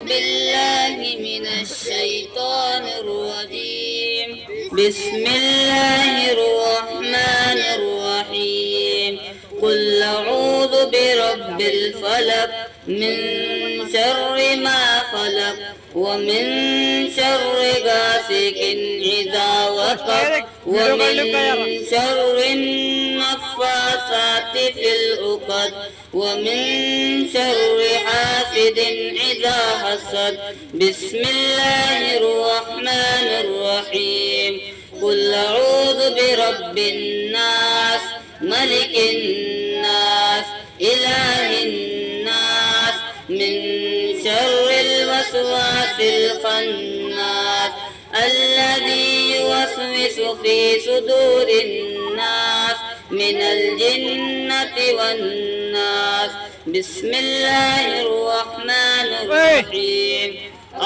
بالله من الشيطان الرجيم. بسم الله الرحمن الرحيم. قل أعوذ برب الفلق من شر ما خلق ومن شر غاسق إذا وقب ومن شر النفاثات في العقد ومن شر حاسد إذا حسد. بسم الله الرحمن الرحيم. قل أعوذ برب الناس ملك الناس إله الناس من شر الوسواس الخناس الذي يوسوس في صدور الناس من الجنة والناس. بسم الله الرحمن الرحيم.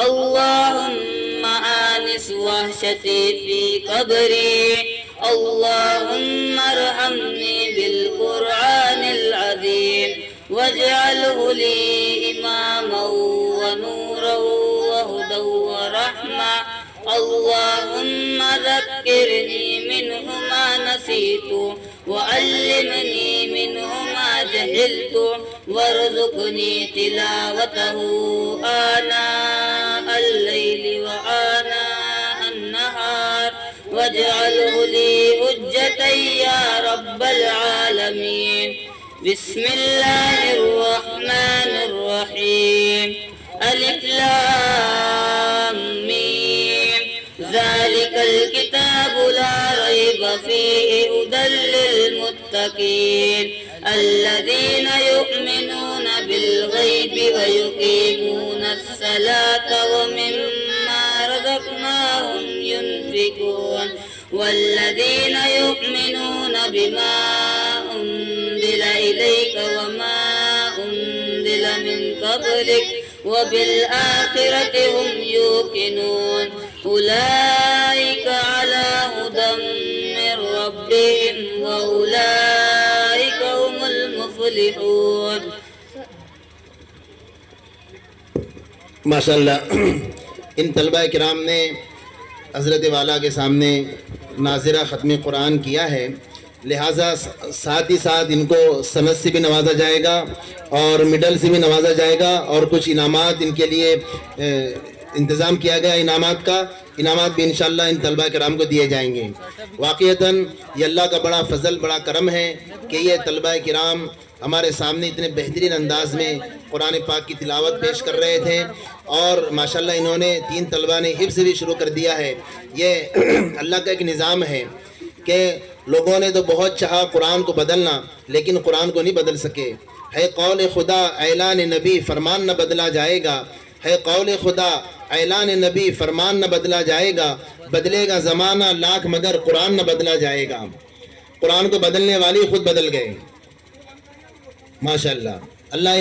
اللهم آنس وحشتي في قبري. اللهم ارحمني بالقرآن العظيم واجعله لي إماما ونورا وهدى ورحمة. اللهم ذكرني منه ما نسيت وعلمني منه ما جهلت وارزقني تلاوته آناء الليل وآناء النهار واجعله لي حجة يا رب العالمين. بسم الله الرحمن الرحيم. ألف لام ميم. ذلك الكتاب لا ريب فيه هدى للمتقين الذين يؤمنون بالغيب ويقيمون الصلاة ومما رزقناهم ينفقون والذين يؤمنون بما أنزل إليك وما أنزل من قبلك وبالآخرة هم يوقنون أولئك على هدى من ربهم وأولئك هم المفلحون. ماشاءاللہ ان طلبہ کرام نے حضرت والا کے سامنے ناظرہ ختم قرآن کیا ہے، لہٰذا ساتھ ہی ساتھ ان کو سند سے بھی نوازا جائے گا اور مڈل سے بھی نوازا جائے گا اور کچھ انعامات ان کے لیے انتظام کیا گیا انعامات بھی انشاءاللہ ان طلبہ کرام کو دیے جائیں گے۔ واقعتاً یہ اللہ کا بڑا فضل بڑا کرم ہے کہ یہ طلبہ کرام ہمارے سامنے اتنے بہترین انداز میں قرآن پاک کی تلاوت پیش کر رہے تھے اور ماشاءاللہ انہوں نے 3 طلبہ نے حفظ بھی شروع کر دیا ہے۔ یہ اللہ کا ایک نظام ہے کہ لوگوں نے تو بہت چاہا قرآن کو بدلنا لیکن قرآن کو نہیں بدل سکے۔ ہے قول خدا اعلان نبی فرمان نہ بدلا جائے گا، ہے قول خدا اعلان نبی فرمان نہ بدلا جائے گا، بدلے گا زمانہ لاکھ مگر قرآن نہ بدلا جائے گا۔ قرآن کو بدلنے والی خود بدل گئے ماشاءاللہ۔ اللہ